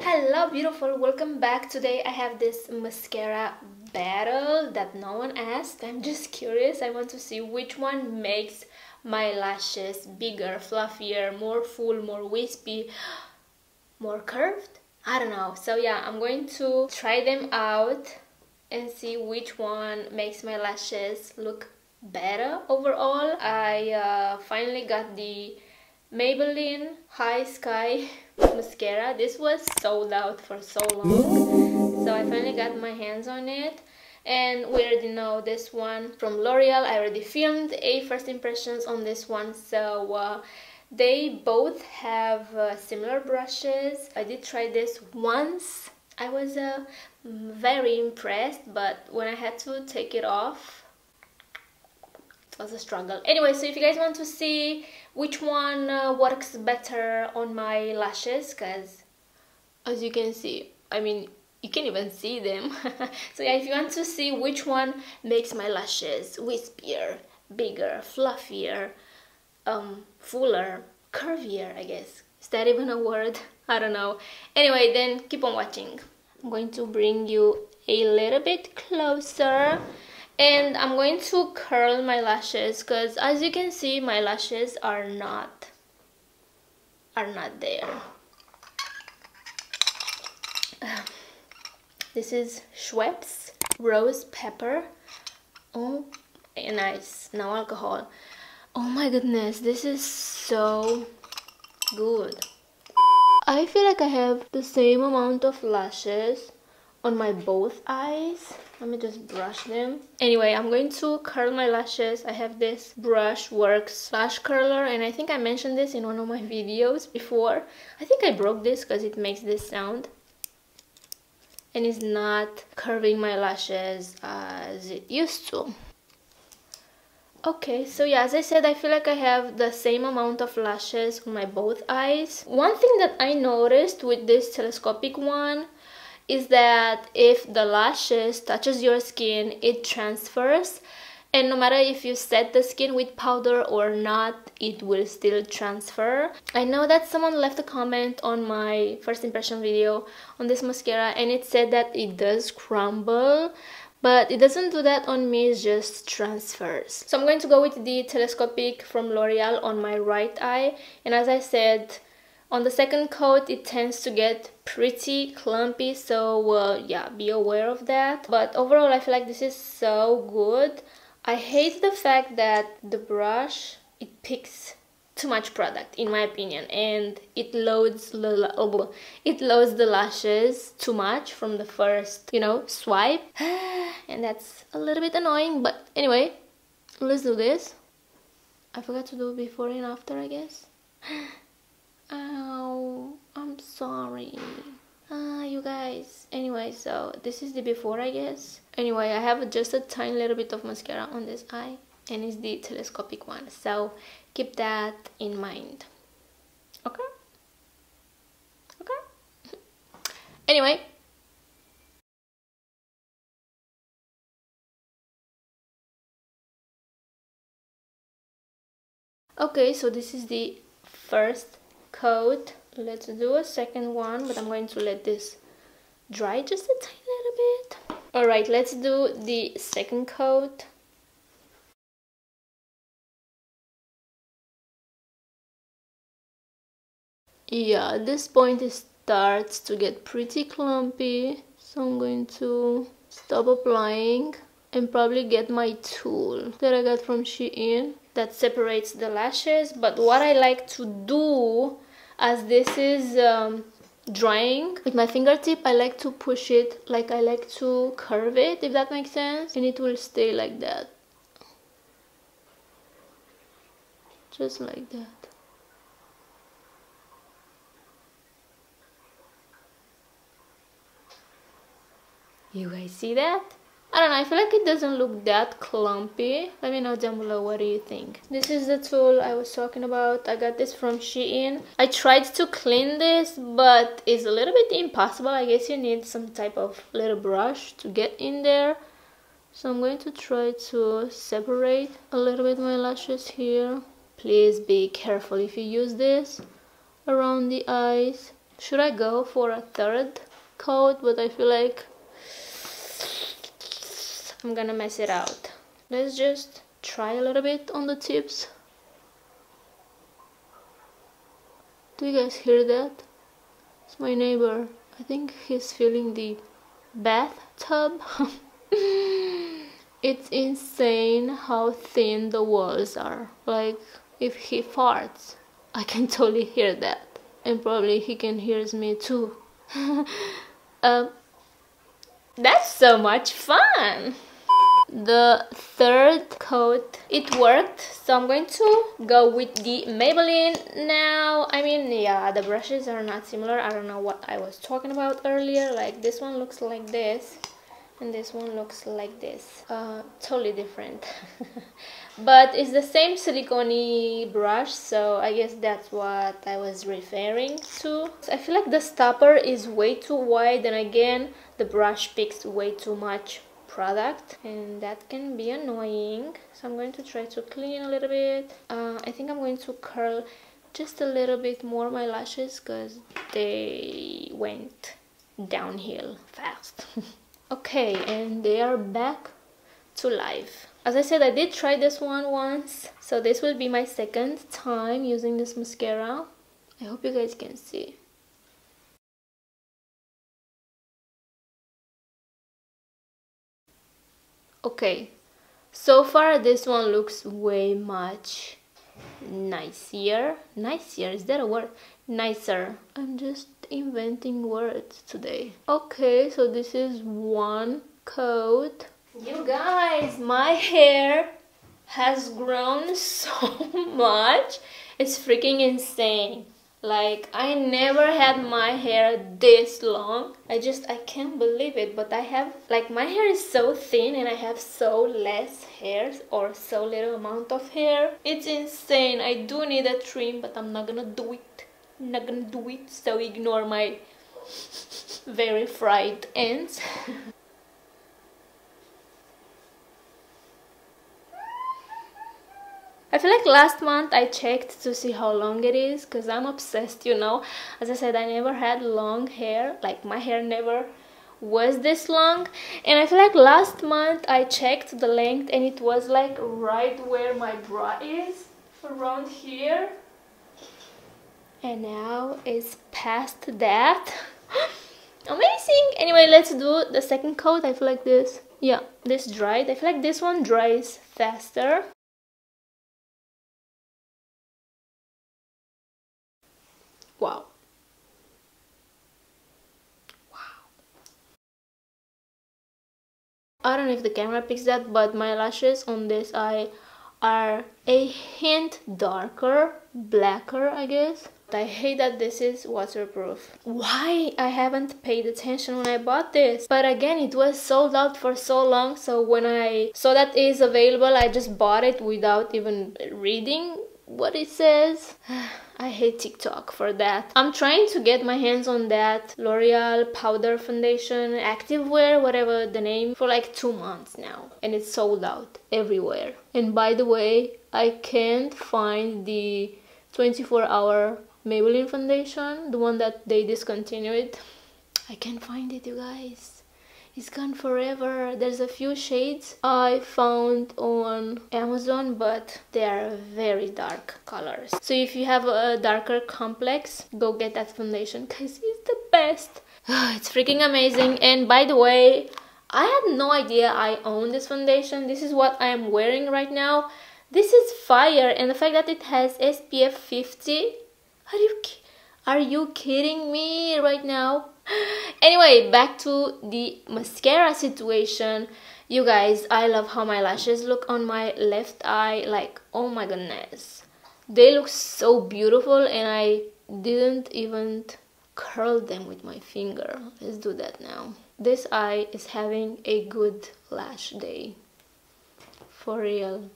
Hello beautiful, welcome back. Today I have this mascara battle that no one asked. I'm just curious. I want to see which one makes my lashes bigger, fluffier, more full, more wispy, more curved. I don't know. So yeah, I'm going to try them out and see which one makes my lashes look better overall. I finally got the Maybelline High Sky mascara. This was sold out for so long, so I finally got my hands on it. And we already know this one from L'Oreal. I already filmed a first impressions on this one, so they both have similar brushes. I did try this once. I was very impressed, but when I had to take it off, it was a struggle. Anyway, so if you guys want to see which one works better on my lashes, because as you can see, I mean, you can't even see them. So yeah, if you want to see which one makes my lashes wispier, bigger, fluffier, fuller, curvier, I guess. Is that even a word? I don't know. Anyway, then keep on watching. I'm going to bring you a little bit closer. And I'm going to curl my lashes because as you can see, my lashes are not there. This is Schweppes Rose Pepper. Oh, nice. No alcohol. Oh my goodness, this is so good. I feel like I have the same amount of lashes on my both eyes. Let me just brush them. Anyway, I'm going to curl my lashes. I have this Brush Works lash curler, and I think I mentioned this in one of my videos before. I think I broke this because it makes this sound, and it's not curving my lashes as it used to. Okay, so yeah, as I said, I feel like I have the same amount of lashes on my both eyes. One thing that I noticed with this telescopic one is that if the lashes touches your skin, it transfers, and no matter if you set the skin with powder or not, it will still transfer. I know that someone left a comment on my first impression video on this mascara, and it said that it does crumble, but it doesn't do that on me, it just transfers. So I'm going to go with the Telescopic from L'Oreal on my right eye, and as I said, on the second coat, it tends to get pretty clumpy, so yeah, be aware of that. But overall, I feel like this is so good. I hate the fact that the brush, it picks too much product, in my opinion, and it loads the lashes too much from the first, swipe, and that's a little bit annoying. But anyway, let's do this. I forgot to do before and after, I guess. Ow, I'm sorry. You guys. Anyway, so this is the before, I guess. Anyway, I have just a tiny little bit of mascara on this eye, and it's the telescopic one, so keep that in mind. Okay? Okay? Anyway. Okay, so this is the first coat. Let's do a second one, but I'm going to let this dry just a tiny little bit. Alright, let's do the second coat. Yeah, at this point it starts to get pretty clumpy, so I'm going to stop applying and probably get my tool that I got from Shein that separates the lashes. But what I like to do, as this is drying, with my fingertip, I like to push it, like I like to curve it, if that makes sense, and it will stay like that, just like that. You guys see that? I don't know, I feel like it doesn't look that clumpy. Let me know down below, what do you think? This is the tool I was talking about. I got this from Shein. I tried to clean this, but it's a little bit impossible. I guess you need some type of little brush to get in there. So I'm going to try to separate a little bit my lashes here. Please be careful if you use this around the eyes. Should I go for a third coat? But I feel like I'm gonna mess it out. Let's just try a little bit on the tips. Do you guys hear that? It's my neighbor. I think he's filling the bathtub. It's insane how thin the walls are. Like, if he farts, I can totally hear that. And probably he can hear me too. That's so much fun! The third coat, it worked, so I'm going to go with the Maybelline now. I mean, yeah, the brushes are not similar. I don't know what I was talking about earlier. Like, this one looks like this and this one looks like this. Totally different. But it's the same silicone brush, so I guess that's what I was referring to. So I feel like the stopper is way too wide, and again the brush picks way too much product, and that can be annoying. So I'm going to try to clean a little bit. I think I'm going to curl just a little bit more my lashes because they went downhill fast. Okay, and they are back to life. As I said, I did try this one once, so this will be my second time using this mascara. I hope you guys can see. Okay, so far this one looks way much nicer. Nicer, is that a word? Nicer. I'm just inventing words today. Okay, so this is one coat. You guys, my hair has grown so much. It's freaking insane. Like, I never had my hair this long. I can't believe it, but I have, like, my hair is so thin and I have so less hair, or so little amount of hair. It's insane. I do need a trim, but I'm not gonna do it. I'm not gonna do it, so ignore my very fried ends. I feel like last month I checked to see how long it is, because I'm obsessed, you know. As I said, I never had long hair. Like, my hair never was this long. And I feel like last month I checked the length and it was like right where my bra is, around here. And now it's past that. Amazing! Anyway, let's do the second coat. I feel like this, yeah, this dried. I feel like this one dries faster. Wow. Wow. I don't know if the camera picks that, but my lashes on this eye are a hint darker, blacker, I guess. I hate that this is waterproof. Why I haven't paid attention when I bought this? But again, it was sold out for so long, so when I saw that it is available, I just bought it without even reading what it says. I hate TikTok for that. I'm trying to get my hands on that L'Oreal powder foundation, activewear, whatever the name, for like 2 months now, and it's sold out everywhere. And by the way, I can't find the 24-hour Maybelline foundation, the one that they discontinued. I can't find it, you guys. It's gone forever. There's a few shades I found on Amazon, but they are very dark colors. So if you have a darker complex, go get that foundation because it's the best. It's freaking amazing. And by the way, I had no idea I own this foundation. This is what I am wearing right now. This is fire, and the fact that it has SPF 50. Are you kidding me right now? Anyway, back to the mascara situation. You guys, I love how my lashes look on my left eye. Like, oh my goodness, they look so beautiful, and I didn't even curl them with my finger. Let's do that now. This eye is having a good lash day, for real.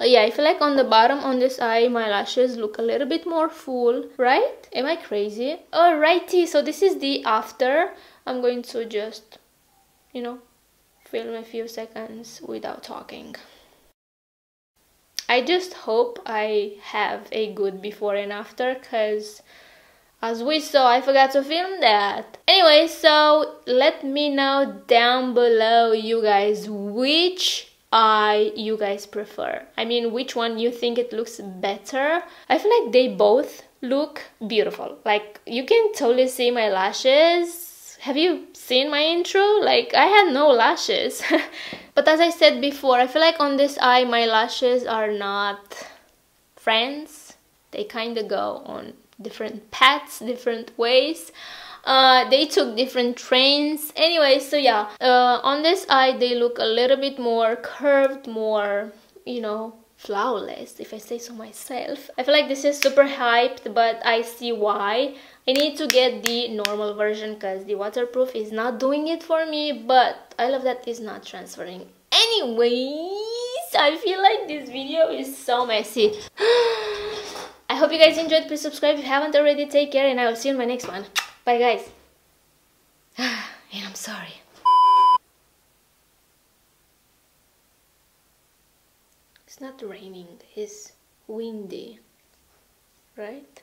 Yeah, I feel like on the bottom on this eye, my lashes look a little bit more full, right? Am I crazy? Alrighty, so this is the after. I'm going to just, you know, film a few seconds without talking. I just hope I have a good before and after, because As we saw, I forgot to film that. Anyway, so let me know down below, you guys, which eye you guys prefer. I mean, which one you think it looks better. I feel like they both look beautiful. Like, you can totally see my lashes. Have you seen my intro? Like, I had no lashes. But as I said before, I feel like on this eye my lashes are not friends. They kind of go on different paths, different ways. They took different trains. Anyway, so yeah, on this eye they look a little bit more curved, more, you know, flawless, if I say so myself. I feel like this is super hyped, but I see why. I need to get the normal version because the waterproof is not doing it for me, but I love that it's not transferring. Anyways, I feel like this video is so messy. I hope you guys enjoyed. Please subscribe if you haven't already. Take care, and I will see you in my next one. Bye, guys. And I'm sorry. It's not raining, it's windy, right?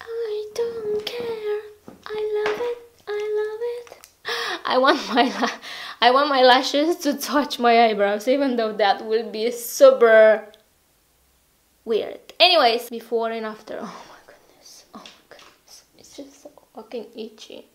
I don't care. I love it. I love it. I want my lashes to touch my eyebrows, even though that will be super weird. Anyways, before and after. Oh my goodness. Oh my goodness. It's just so fucking itchy.